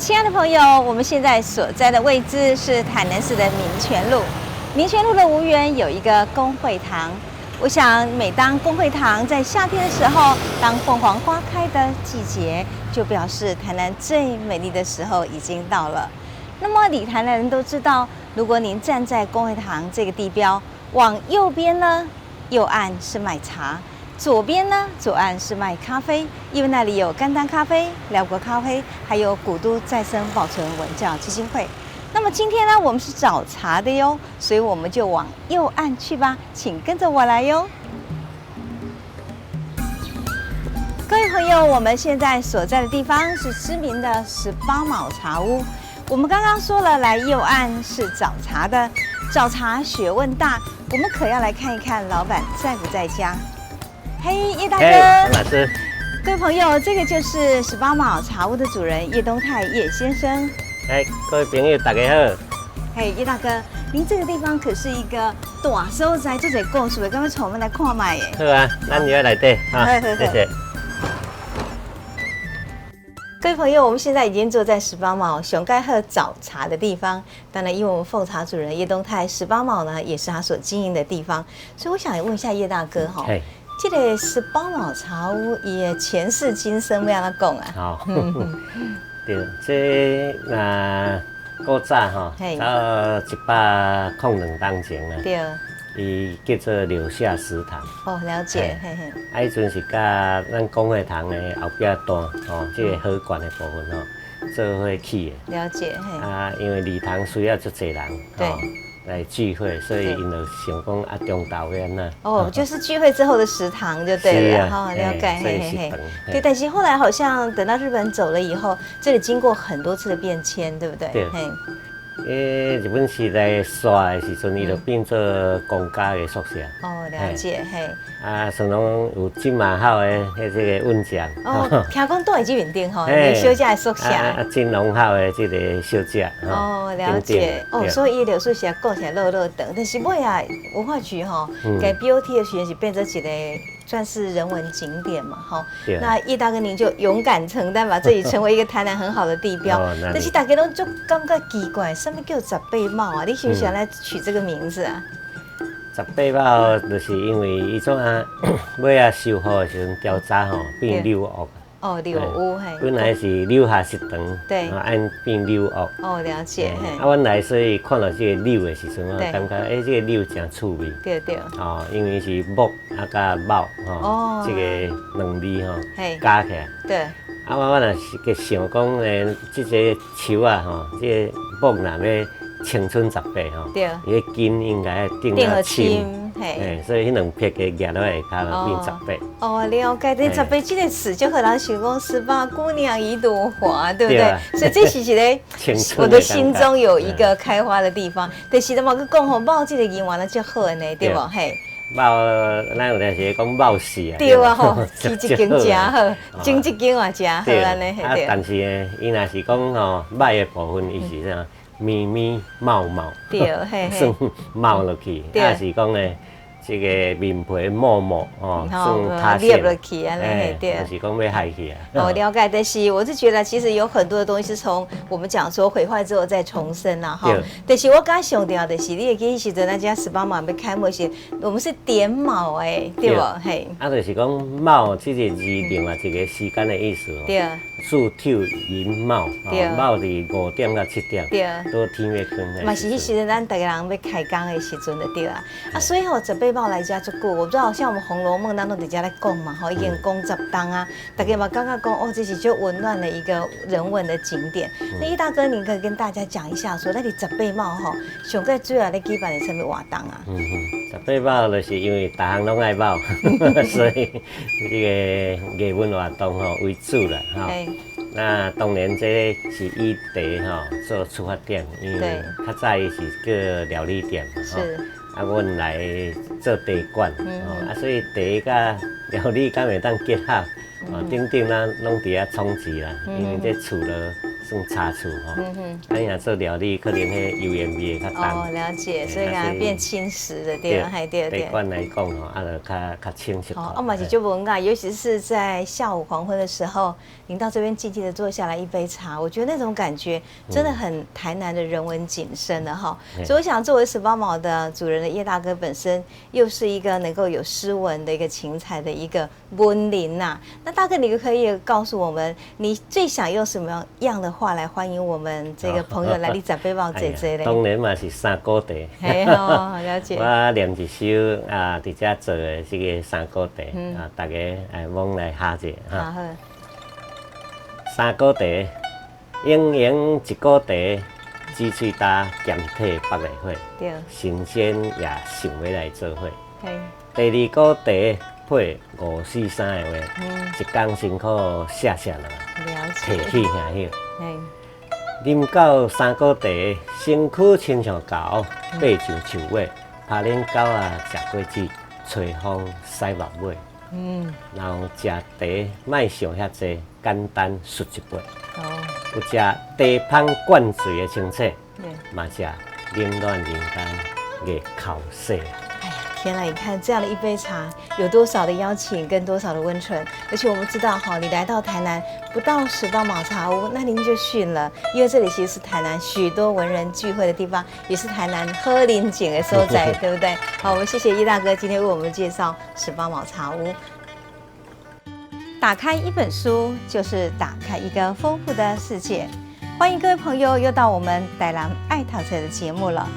亲爱的朋友，我们现在所在的位置是台南市的民权路。民权路的无缘有一个公会堂。我想，每当公会堂在夏天的时候，当凤凰花开的季节，就表示台南最美丽的时候已经到了。那么，理台南人都知道，如果您站在公会堂这个地标，往右边呢，右岸是卖茶。左边呢，左岸是卖咖啡，因为那里有甘丹咖啡、辽国咖啡，还有古都再生保存文教基金会。那么今天呢，我们是找茶的哟，所以我们就往右岸去吧，请跟着我来哟。各位朋友，我们现在所在的地方是知名的18卯茶屋。我们刚刚说了，来右岸是找茶的，找茶学问大，我们可要来看一看老板在不在家。嘿，叶大哥，老师，各位朋友，这个就是18卯茶屋的主人叶东泰叶先生。各位朋友大家好。嘿，叶大哥，您这个地方可是一个大所在，做者故事的，刚刚从我们来看卖耶。好啊，咱就要来对啊，谢谢。各位朋友，我们现在已经坐在18卯熊盖鹤早茶的地方。当然，因为我们奉茶主人叶东泰18卯呢，也是他所经营的地方，所以我想问一下叶大哥哈。这个18卯茶屋伊的前世今生要安怎讲啊？好，对，这古早吼，到102当前啊，对，伊叫做留下食堂。哦，了解，嘿嘿。迄阵是甲咱公会堂的后壁段哦，这个荷馆的部分哦，做伙起的。了解，嘿。啊，因为礼堂需要足侪人，对。来聚会，所以因就想讲啊，中昼遐呐。哦，就是聚会之后的食堂就对了，哈，了解，嘿嘿嘿。对，但是后来好像等到日本走了以后，这里经过很多次的变迁，对不对？对。日本时代刷的时阵，伊就变做公家的宿舍。哦，了解，嘿。啊，像讲有金马号的这个温泉。哦，听讲都在这边顶吼，小姐的宿舍。啊，金龙号的这个小姐。哦，了解。哦，所以伊留宿舍讲起来热热等，但是尾啊，文化局吼，给 BOT 的学习变成一个算是人文景点嘛，哈。那叶大哥您就勇敢承担，把这里成为一个台南很好的地标。但是大家都就感觉奇怪，什么叫18卯啊？你是不是想来取这个名字啊？18卯就是因为伊种啊，尾啊收复的时阵调查吼变柳屋。哦，柳屋嘿。本来是柳下食堂，对，按变柳屋。哦，了解。啊，阮来所以看到这个柳的时阵，我感觉这个柳真趣味。对对。哦，因为是木啊加卯吼，这个两字吼加起来。对。啊，我若是想讲这个树啊吼，这个木若要青春18吼，对，伊个根应该定了青，嘿，所以迄两撇个夹落下骹就变18。哦，了解。这18这个词就和人想讲18姑娘一朵花，对不对？所以这是一个我的心中有一个开花的地方。但是嘛，佮讲吼，卯这个英文呢就好呢，对不？嘿。卯，咱有阵时讲卯时啊。对啊吼，起一间真好，种一间也真好安尼，对。但是呢，伊若是讲吼歹的部分，伊是啥？咪咪卯卯，对，嘿嘿，算卯落去，也是讲呢，这个面皮抹抹哦，算塌陷落去安尼，对，就是讲要害去啊。哦，了解。但是我是觉得，其实有很多的东西是从我们讲说毁坏之后再重生啦，哈。但是我刚想到的是，你也记起在咱家18卯要开幕时，我们是点卯哎，对不？嘿。啊，就是讲卯这个字另外一个时间的意思哦。对。四跳寅卯，卯伫5点到7点，对，都天要光。嘛是迄时阵咱大家人要开工的时阵就对啦。啊，所以吼18卯来遮足久，我不知道像我们《红楼梦》咱都伫遮来讲嘛，吼已经讲10档啊，大家嘛刚刚讲哦，这是就温暖的一个人文的景点。那叶大哥，你可以跟大家讲一下，说那你18卯吼，上个主要咧举办的什么活动啊？18卯就是因为大项拢爱卯，所以这个艺文活动吼为主啦，哈。那当然，这是以茶做出发点，因为较早是个料理店，是啊，阮来做茶馆，啊，所以茶甲料理敢会当结合，顶咱拢伫遐创治啦，因为这厝了算茶厝吼。啊，若做料理，可能迄油烟味会较重。哦，了解，所以讲变轻食的对，还对。对惯来讲吼，啊，就较清晰。哦，嘛是就文啊，尤其是在下午黄昏的时候，您到这边静静的坐下来一杯茶，我觉得那种感觉真的很台南的人文景深的哈。所以我想，作为18卯的主人的叶大哥本身，又是一个能够有诗文的一个情采的一个文林呐。那大哥，你可以告诉我们，你最想用什么样的话来欢迎我们这个朋友来你18卯姐姐嘞？当然嘛是三姑茶。嘿哦，了解。我念一首啊，伫遮做的这个三姑茶啊，大家往来哈者哈。三姑茶，营营一姑茶，煮喙焦，咸体百个火。对。新鲜也想要来做伙。第二姑茶配5、4、3个话，一工辛苦谢谢啦，提起享受。啉到三姑茶，身躯亲像猴，爬上树尾，拍恁狗啊食果子，吹风洗目尾。然后食茶莫想遐济，简单述一杯。有食茶香灌醉的清澈，嘛食冷暖人间月口水。天哪！你看这样的一杯茶，有多少的邀请，跟多少的温存。而且我们知道，哈，你来到台南不到18卯茶屋，那您就逊了，因为这里其实是台南许多文人聚会的地方，也是台南喝林景的所在，对不对？好，我们谢谢叶大哥今天为我们介绍18卯茶屋。打开一本书，就是打开一个丰富的世界。欢迎各位朋友又到我们台南爱淘菜的节目了。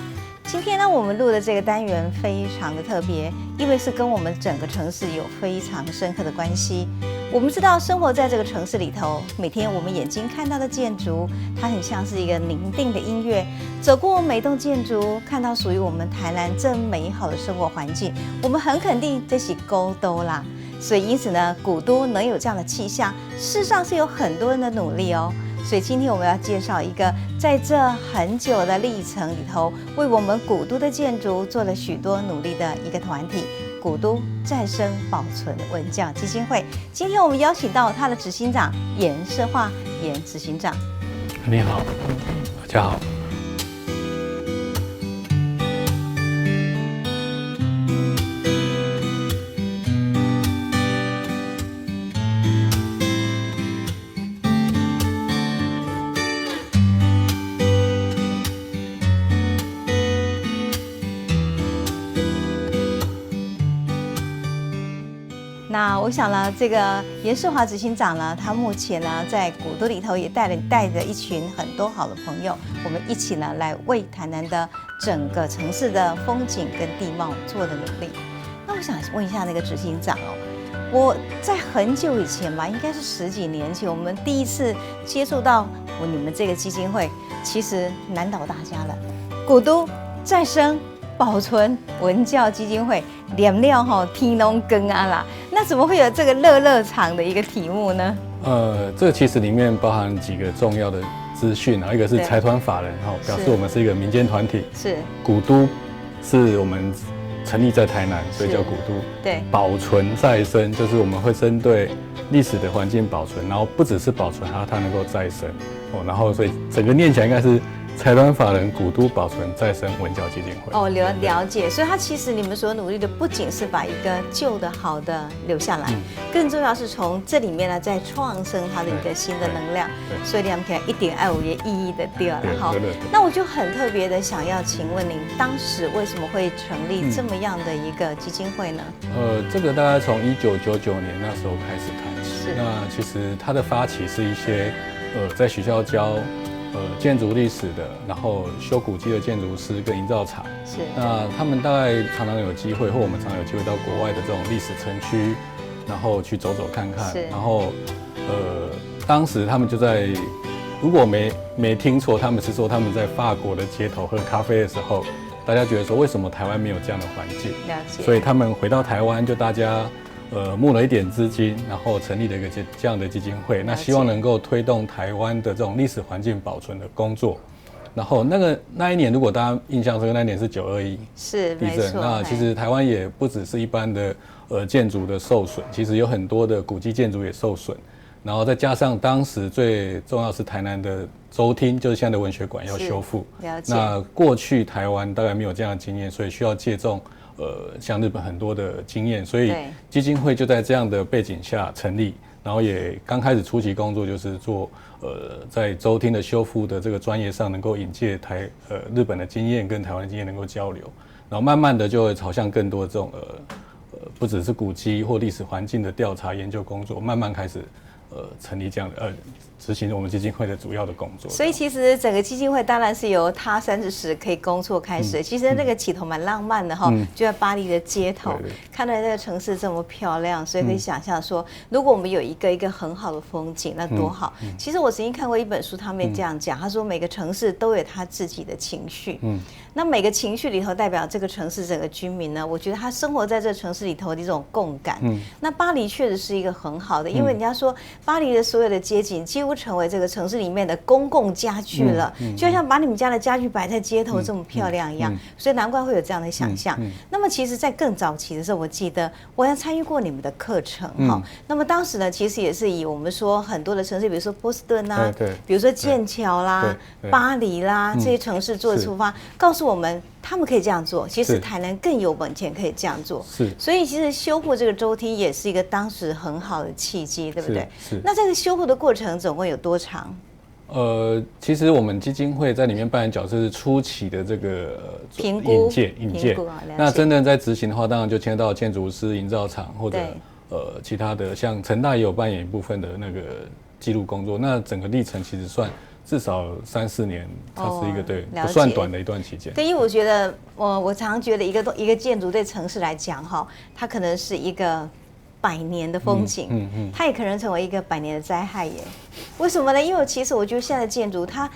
今天呢，我们录的这个单元非常的特别，因为是跟我们整个城市有非常深刻的关系。我们知道，生活在这个城市里头，每天我们眼睛看到的建筑，它很像是一个宁静的音乐。走过每栋建筑，看到属于我们台南这美好的生活环境，我们很肯定这是古都啦。所以因此呢，古都能有这样的气象，事实上是有很多人的努力哦。所以今天我们要介绍一个在这很久的历程里头，为我们古都的建筑做了许多努力的一个团体——古都再生保存文教基金会。今天我们邀请到他的执行长严世化严执行长。你好，大家好。那我想呢，这个严世华执行长呢，他目前呢在古都里头也带着一群很多好的朋友，我们一起呢来为台南的整个城市的风景跟地貌做的努力。那我想问一下那个执行长哦，我在很久以前吧，应该是10几年前，我们第一次接触到你们这个基金会，其实难倒大家了，古都再生保存文教基金会，念了吼天龙根啊啦，那怎么会有这个乐场的一个题目呢？这个其实里面包含几个重要的资讯啊，一个是财团法人哈，表示我们是一个民间团体。是。古都是我们成立在台南，所以叫古都。对。保存再生就是我们会针对历史的环境保存，然后不只是保存它能够再生哦，然后所以整个念起来应该是财团法人古都保存再生文教基金会。哦，了解。所以它其实你们所努力的不仅是把一个旧的好的留下来，更重要是从这里面呢再创生它的一个新的能量。所以你们可以一点爱五也意义的掉了哈。那我就很特别的想要请问您，当时为什么会成立这么样的一个基金会呢？这个大概从1999年那时候开始谈起。那其实它的发起是一些在学校教建筑历史的，然后修古迹的建筑师跟营造厂，是那他们大概常常有机会，或我们常常有机会到国外的这种历史城区，然后去走走看看。然后当时他们就在，如果没听错，他们是说他们在法国的街头喝咖啡的时候，大家觉得说为什么台湾没有这样的环境？了解。所以他们回到台湾，就大家募了一点资金，然后成立了一个这样的基金会，那希望能够推动台湾的这种历史环境保存的工作。然后那一年，如果大家印象深刻，那一年是921地震。那其实台湾也不只是一般的建筑的受损，其实有很多的古迹建筑也受损。然后再加上当时最重要是台南的州厅，就是现在的文学馆要修复。了解。那过去台湾大概没有这样的经验，所以需要借重像日本很多的经验，所以基金会就在这样的背景下成立，然后也刚开始初期工作就是做在州厅的修复的这个专业上能够引介日本的经验跟台湾的经验能够交流，然后慢慢的就会朝向更多这种不只是古迹或历史环境的调查研究工作，慢慢开始成立这样的执行我们基金会的主要的工作。所以其实整个基金会当然是由他30时可以工作开始。其实那个起头蛮浪漫的哈，就在巴黎的街头，看到那个城市这么漂亮，所以可以想象说，如果我们有一个很好的风景，那多好。其实我曾经看过一本书，他们这样讲，他说每个城市都有他自己的情绪。那每个情绪里头代表这个城市整个居民呢，我觉得他生活在这城市里头的一种共感。那巴黎确实是一个很好的，因为人家说巴黎的所有的街景几乎成为这个城市里面的公共家具了，就像把你们家的家具摆在街头这么漂亮一样，所以难怪会有这样的想象。那么其实在更早期的时候，我记得我还参与过你们的课程哈。那么当时呢，其实也是以我们说很多的城市，比如说波士顿啦，比如说剑桥啦、巴黎啦这些城市做出发，告诉我们他们可以这样做，其实台南更有本钱可以这样做。所以其实修复这个州厅也是一个当时很好的契机，对不对？那这个修复的过程总共有多长？其实我们基金会在里面扮演角色是初期的这个评估引介。那真正在执行的话，当然就牵到建筑师、营造厂或者其他的，像成大也有扮演一部分的那个记录工作。那整个历程其实算至少3-4年，它是一个不算短的一段期间。对，因为我觉得我常常觉得一个建筑对城市来讲哈，它可能是一个100年的风景，它也可能成为一个100年的灾害耶。为什么呢？因为其实我觉得现在的建筑它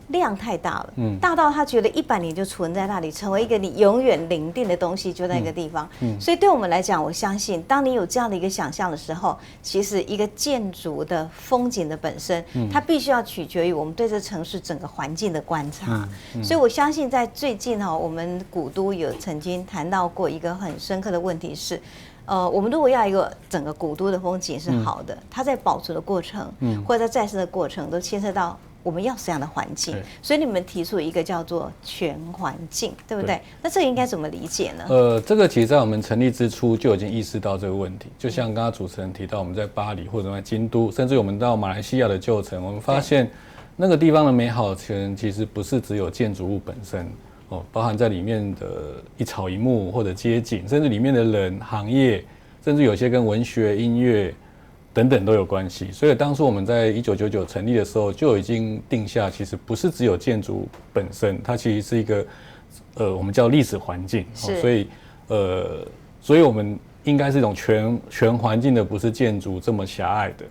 量太大了，大到他觉得100年就存在那里，成为一个你永远临定的东西，就在那个地方。所以对我们来讲，我相信当你有这样的一个想象的时候，其实一个建筑的风景的本身，它必须要取决于我们对这城市整个环境的观察。所以我相信在最近我们古都有曾经谈到过一个很深刻的问题是，我们如果要一个整个古都的风景是好的，它在保存的过程，或者在再生的过程，都牵涉到我们要什么样的环境。所以你们提出一个叫做全环境，对不对？那这个应该怎么理解呢？这个其实在我们成立之初就已经意识到这个问题。就像刚刚主持人提到，我们在巴黎或者在京都，甚至我们到马来西亚的旧城，我们发现那个地方的美好其实不是只有建筑物本身。包含在里面的一草一木或者街景，甚至里面的人、行业，甚至有些跟文学、音乐等等都有关系。所以当初我们在1999成立的时候，就已经定下，其实不是只有建筑本身，它其实是一个我们叫历史环境。所以我们应该是一种全环境的，不是建筑这么狭隘的。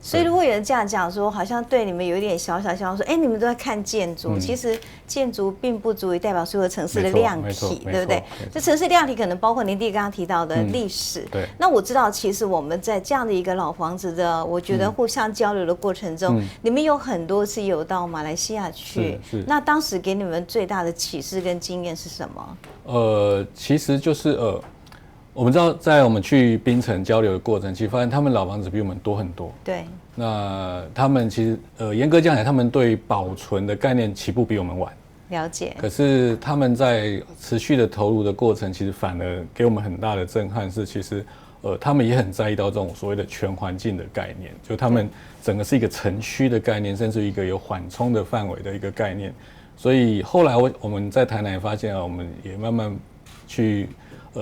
所以如果有人这样讲说，好像对你们有一点小说，你们都在看建筑，其实建筑并不足以代表所有城市的量体，对不对？这城市量体可能包括您弟刚刚提到的历史。那我知道，其实我们在这样的一个老房子的，我觉得互相交流的过程中，你们有很多次有到马来西亚去。那当时给你们最大的启示跟经验是什么？其实就是我们知道，在我们去槟城交流的过程，其实发现他们老房子比我们多很多。对。那他们其实严格讲起来，他们对保存的概念起步比我们晚。了解。可是他们在持续的投入的过程，其实反而给我们很大的震撼是，其实他们也很在意到这种所谓的全环境的概念，就他们整个是一个城区的概念，甚至一个有缓冲的范围的一个概念。所以后来我们在台南也发现我们也慢慢去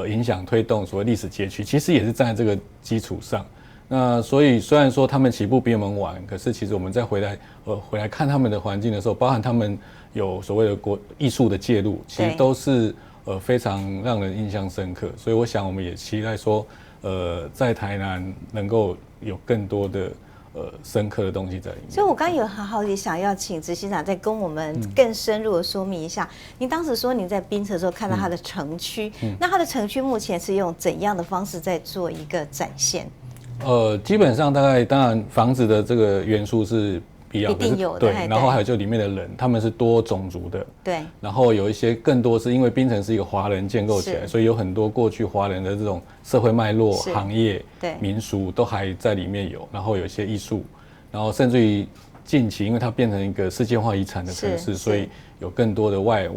影响推动所谓历史街区，其实也是站在这个基础上。那所以虽然说他们起步比我们晚，可是其实我们再回来看他们的环境的时候，包含他们有所谓的艺术的介入，其实都是非常让人印象深刻。所以我想我们也期待说，在台南能够有更多的深刻的东西在里面。所以我刚刚有很好奇，想要请执行长再跟我们更深入的说明一下。您当时说您在槟城的时候看到它的城区，那它的城区目前是用怎样的方式在做一个展现？基本上当然房子的这个元素是必要，一定有的。对，然后还有就里面的人，他们是多种族的，对。然后有一些更多是因为槟城是一个华人建构起来，所以有很多过去华人的这种社会脉络、行业、民俗都还在里面有，然后有一些艺术，然后甚至于近期，因为它变成一个世界化遗产的城市，所以有更多的外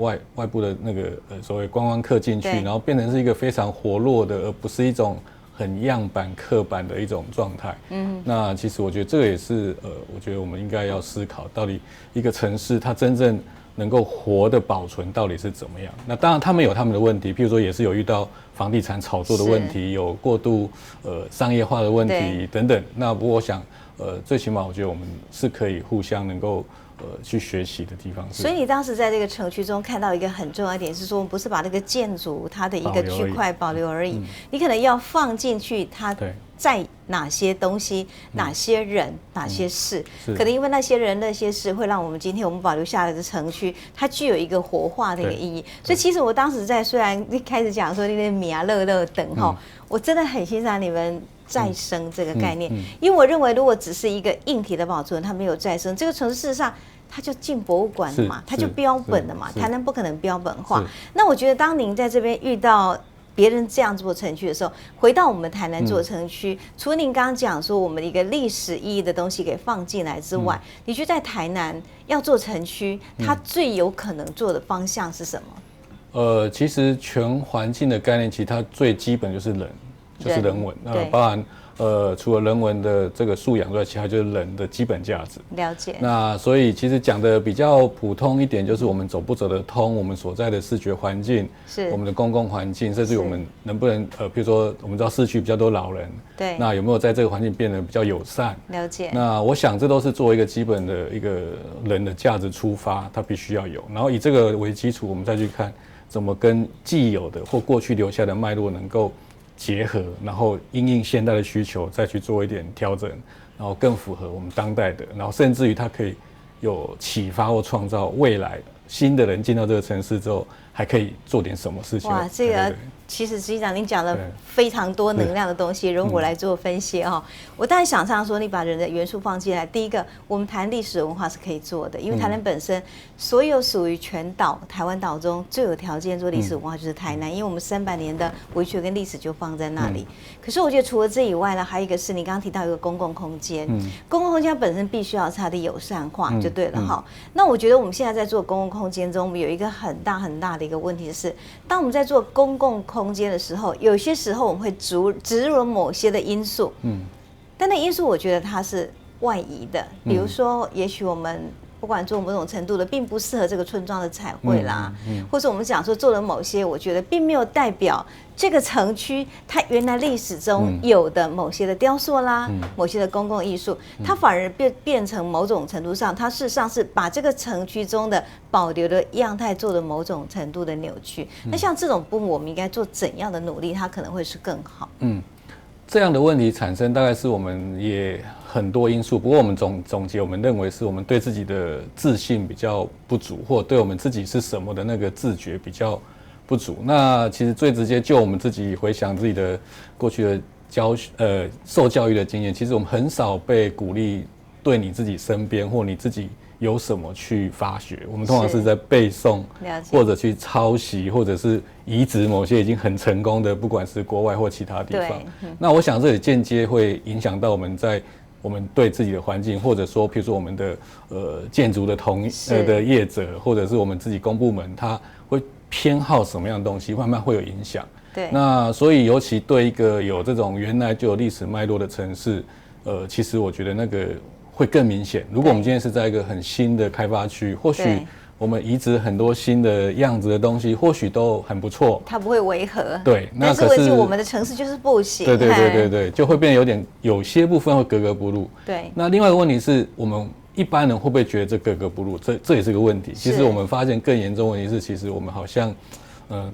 部的那个所谓观光客进去，然后变成是一个非常活络的，而不是一种很样板刻板的一种状态。那其实我觉得这个也是我觉得我们应该要思考，到底一个城市它真正能够活的保存到底是怎么样。那当然他们有他们的问题，譬如说也是有遇到房地产炒作的问题，有过度商业化的问题等等。那不过我想最起码我觉得我们是可以互相能够去学习的地方。所以你当时在这个城区中看到一个很重要一点是说，不是把那个建筑它的一个区块保留而已，你可能要放进去它在哪些东西、哪些人、哪些事，可能因为那些人、那些事会让我们今天我们保留下来的城区，它具有一个活化的一个意义。所以其实我当时虽然一开始讲说那个米啊乐乐等哈，我真的很欣赏你们再生这个概念，因为我认为如果只是一个硬体的保存，它没有再生，这个城市事实上它就进博物馆了嘛，它就标本了嘛，台南不可能标本化。那我觉得当您在这边遇到别人这样做城区的时候，回到我们台南做城区，除了您刚刚讲说我们的一个历史意义的东西给放进来之外，你觉得在台南要做城区，它最有可能做的方向是什么？其实全环境的概念，其实它最基本就是人，就是人文，包含除了人文的这个素养之外，其他就是人的基本价值。了解。那所以其实讲的比较普通一点，就是我们走不走得通，我们所在的视觉环境，是我们的公共环境，甚至我们能不能比如说我们知道市区比较多老人，对，那有没有在这个环境变得比较友善？了解。那我想这都是作为一个基本的一个人的价值出发，它必须要有，然后以这个为基础，我们再去看怎么跟既有的或过去留下的脉络能够结合，然后因应现代的需求再去做一点调整，然后更符合我们当代的，然后甚至于它可以有启发或创造未来新的人进到这个城市之后还可以做点什么事情。哇，这个其实实际上您讲了非常多能量的东西，容我来做分析哈。我当然想象说，你把人的元素放进来，第一个，我们谈历史文化是可以做的，因为台南本身所有属于全岛台湾岛中最有条件做历史文化就是台南，因为我们300年的维学跟历史就放在那里。可是我觉得除了这以外呢，还有一个是你刚刚提到一个公共空间，公共空间本身必须要它的友善化就对了哈。那我觉得我们现在在做公共空间中，我们有一个很大很大的一个问题是，当我们在做公共空间的时候，有些时候我们会植入了某些的因素，但那因素我觉得它是外移的，比如说，也许我们不管做某种程度的，并不适合这个村庄的彩绘啦，或者我们讲说做了某些，我觉得并没有代表这个城区它原来历史中有的某些的雕塑啦，某些的公共艺术，它反而变成某种程度上，它事实上是把这个城区中的保留的样态做了某种程度的扭曲。那像这种部分，我们应该做怎样的努力，它可能会是更好？这样的问题产生，大概是我们也很多因素。不过我们总结，我们认为是我们对自己的自信比较不足，或对我们自己是什么的那个自觉比较不足。那其实最直接，就我们自己回想自己的过去的受教育的经验，其实我们很少被鼓励对你自己身边或你自己有什么去发掘。我们通常是在背诵，或者去抄袭，或者是移植某些已经很成功的，不管是国外或其他地方。那我想这里间接会影响到我们对自己的环境，或者说譬如说我们的建筑的的业者，或者是我们自己公部门，他会偏好什么样的东西，慢慢会有影响。对，那所以尤其对一个有这种原来就有历史脉络的城市，其实我觉得那个会更明显。如果我们今天是在一个很新的开发区，或许我们移植很多新的样子的东西，或许都很不错，它不会违和。对，但是问题我们的城市就是不行。对，就会变得有些部分会格格不入。对，那另外一个问题是我们一般人会不会觉得这格格不入？这也是个问题。其实我们发现更严重的问题是，其实我们好像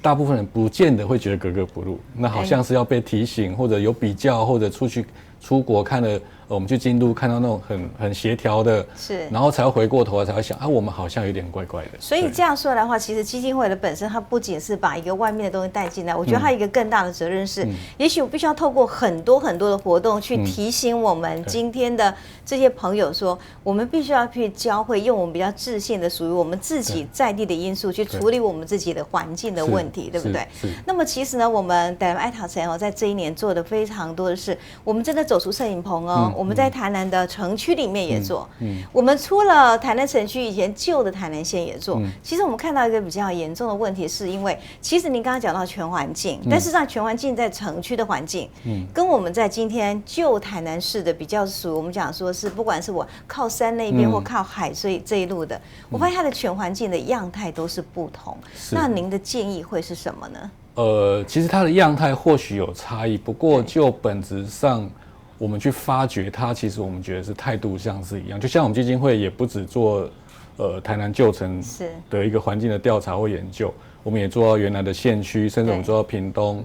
大部分人不见得会觉得格格不入，那好像是要被提醒，或者有比较，或者出去出国看了。我们去京都看到那种很协调的，是，然后才会回过头来才会想啊，我们好像有点怪怪的。所以这样说来的话，其实基金会的本身它不仅是把一个外面的东西带进来，我觉得它有一个更大的责任是，也许我必须要透过很多的活动去提醒我们今天的这些朋友说，我们必须要去教会用我们比较自信的属于我们自己在地的因素去处理我们自己的环境的问题，对不对？那么其实呢，我们台南爱陶城在这一年做的非常多的是，我们真的走出摄影棚哦。我们在台南的城区里面也做，我们除了台南城区以前旧的台南县也做。其实我们看到一个比较严重的问题，是因为其实您刚刚讲到全环境，但是让全环境在城区的环境，跟我们在今天旧台南市的比较属于我们讲说是不管是我靠山那边或靠海这一路的，我发现它的全环境的样态都是不同。那您的建议会是什么呢？其实它的样态或许有差异，不过就本质上。我们去发掘它，其实我们觉得是态度上是一样。就像我们基金会也不只做台南旧城的一个环境的调查或研究，我们也做到原来的县区，甚至我们做到屏东、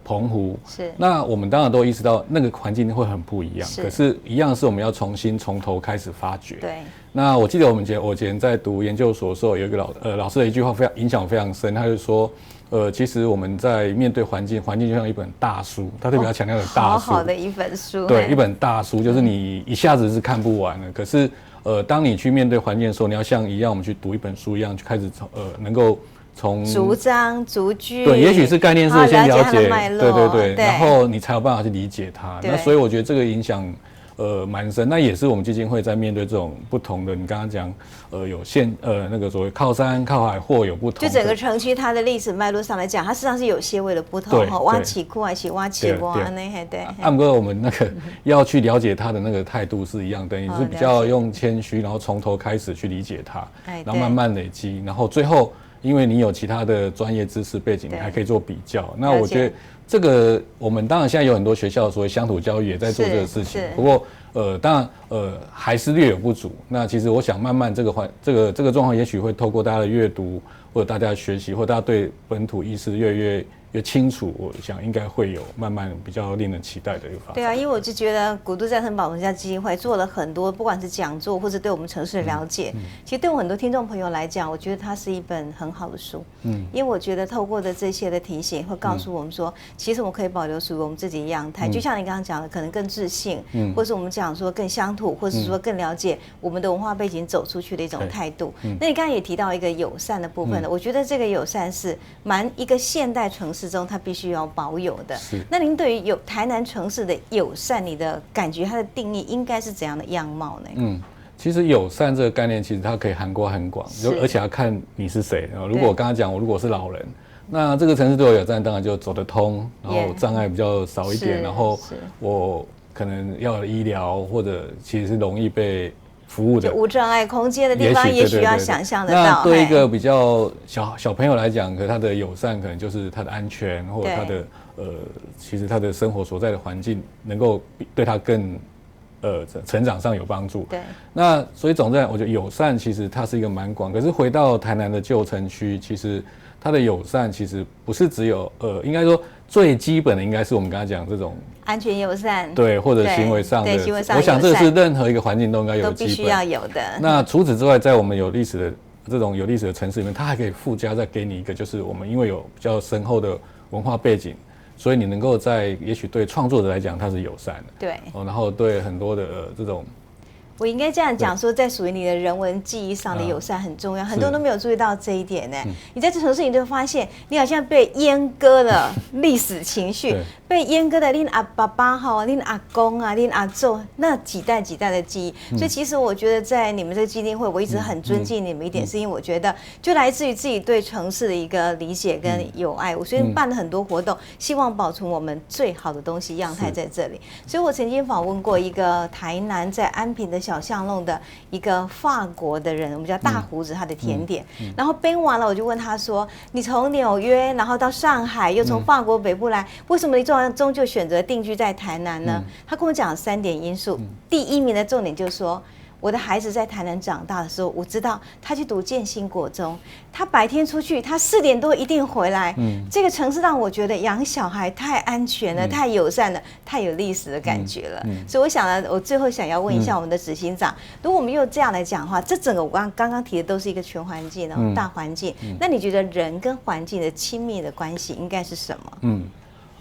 澎湖。是。那我们当然都意识到那个环境会很不一样，可是一样是我们要从头开始发掘。对。那我记得我以前在读研究所的时候，有一个老师的一句话影响非常深，他就说。其实我们在面对环境就像一本大书，他特别要强调的大书，好的一本书，对，一本大书，就是你一下子是看不完的。可是，当你去面对环境的时候，你要像一样我们去读一本书一样，去开始能够从逐章逐句，对，也许是概念是先了解，对，然后你才有办法去理解它。那所以我觉得这个影响。蛮深，那也是我们基金会在面对这种不同的，你刚刚讲，有那个所谓靠山靠海或有不同的，就整个城区它的历史脉络上来讲，它实际上是有些微的不同哈，挖起库还是挖起挖那些对。按过我们那个要去了解他的那个态度是一样，等于是比较用谦虚，然后从头开始去理解它，然后慢慢累积，然后最后因为你有其他的专业知识背景，你还可以做比较。那我觉得。这个我们当然现在有很多学校所谓乡土教育也在做这个事情，不过当然还是略有不足。那其实我想慢慢这个状况也许会透过大家的阅读或者大家的学习，或者大家对本土意识越清楚，我想应该会有慢慢比较令人期待的一个发展。对啊，因为我就觉得古都再生保存家基金会做了很多，不管是讲座或者对我们城市的了解，其实对我很多听众朋友来讲，我觉得它是一本很好的书。因为我觉得透过的这些的提醒，会告诉我们说，其实我们可以保留属于我们自己的样态，就像你刚刚讲的，可能更自信，或是我们讲说更乡土，或是说更了解我们的文化背景走出去的一种态度。那你刚刚也提到一个友善的部分了，我觉得这个友善是蛮一个现代城市中它必须要保有的。那您对于台南城市的友善，你的感觉它的定义应该是怎样的样貌呢？其实友善这个概念，其实它可以涵盖很广，而且要看你是谁。如果我刚刚讲，如果是老人，那这个城市对我友善，当然就走得通，然后障碍比较少一点，然后我可能要医疗或者其实是容易被服务的无障碍空间的地方，也许要想象得到。那对一个比较小朋友来讲，可他的友善可能就是他的安全，或者他的其实他的生活所在的环境能够对他更成长上有帮助。对。那所以总之，我觉得友善其实它是一个蛮广。可是回到台南的旧城区，其实它的友善其实不是只有应该说最基本的应该是我们刚才讲这种。安全友善，对，或者行为上的，我想这是任何一个环境都应该有的基本，都必须要有的。那除此之外，在我们有历史的这种有历史的城市里面，它还可以附加再给你一个，就是我们因为有比较深厚的文化背景，所以你能够在也许对创作者来讲，它是友善的，对，然后对很多的这种。我应该这样讲说，在属于你的人文记忆上的友善很重要，很多人都没有注意到这一点呢。你在这城市，你就会发现，你好像被阉割了历史情绪，被阉割的恁阿爸爸哈、恁阿公啊、恁阿祖那几代的记忆。所以其实我觉得，在你们这个基金会，我一直很尊敬你们一点，是因为我觉得就来自于自己对城市的一个理解跟友爱。所以办了很多活动，希望保存我们最好的东西样态在这里。所以我曾经访问过一个台南在安平的小巷弄的一个法国的人，我们叫大胡子，他的甜点。然后编完了，我就问他说：“你从纽约，然后到上海，又从法国北部来，为什么你终究选择定居在台南呢？”他跟我讲3点因素。第一名的重点就是说，我的孩子在台南长大的时候，我知道他去读建新国中，他白天出去，他4点多一定回来。这个城市让我觉得养小孩太安全了，太友善了，太有历史的感觉了。所以我想呢，我最后想要问一下我们的执行长，如果我们用这样来讲的话，这整个我刚刚提的都是一个全环境哦，大环境。那你觉得人跟环境的亲密的关系应该是什么？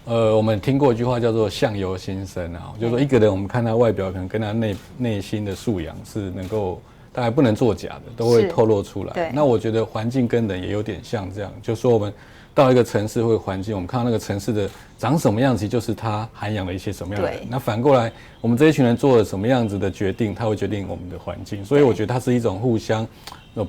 我们听过一句话叫做相由心生啊，就是说一个人我们看他外表，可能跟他内心的素养是能够大概不能作假的，都会透露出来。那我觉得环境跟人也有点像这样，就是说我们到一个城市或者环境，我们看到那个城市的长什么样子，就是它涵养了一些什么样的人。那反过来，我们这一群人做了什么样子的决定，它会决定我们的环境。所以我觉得它是一种互相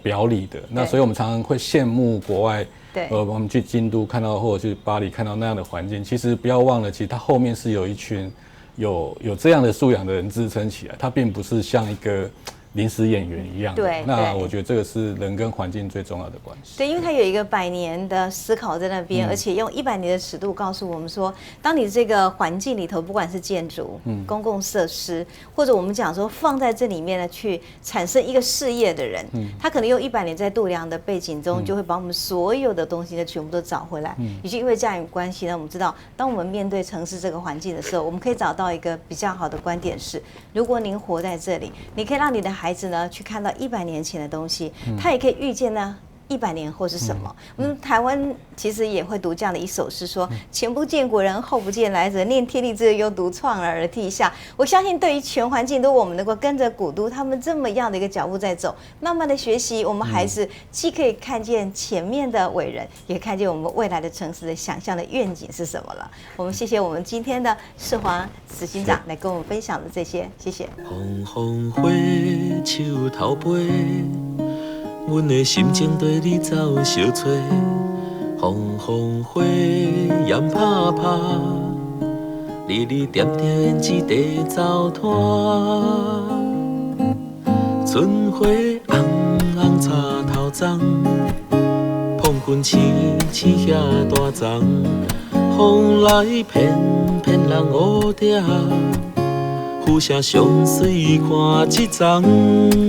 表里的。那所以我们常常会羡慕国外。我们去京都看到，或者去巴黎看到那样的环境，其实不要忘了，其实它后面是有一群有这样的素养的人支撑起来，它并不是像一个临时演员一样。那我觉得这个是人跟环境最重要的关系。对，因为它有一个100年的思考在那边，而且用100年的尺度告诉我们说，当你这个环境里头，不管是建筑、公共设施，或者我们讲说放在这里面呢，去产生一个事业的人，他可能用100年在度量的背景中，就会把我们所有的东西呢全部都找回来。也就因为这样一个关系呢，我们知道，当我们面对城市这个环境的时候，我们可以找到一个比较好的观点是：如果您活在这里，你可以让你的孩子呢去看到100年前的东西，他也可以预见呢100年后是什么。我们台湾其实也会读这样的一首诗，说前不见古人，后不见来者，念天地之悠，独怆然而涕下。我相信对于全环境，如果我们能够跟着古都他们这么样的一个脚步在走，慢慢的学习，我们孩子既可以看见前面的伟人，也看见我们未来的城市的想象的愿景是什么了。我们谢谢我们今天的世华执行长来跟我们分享的这些，谢谢。风风花树头飞，阮的心情对你走相找。风风花烟拍拍，离离点点一地走拖。春花红红插头丛，碰棍青青遐大丛。风来片片人乌蝶，浮城上水看一丛。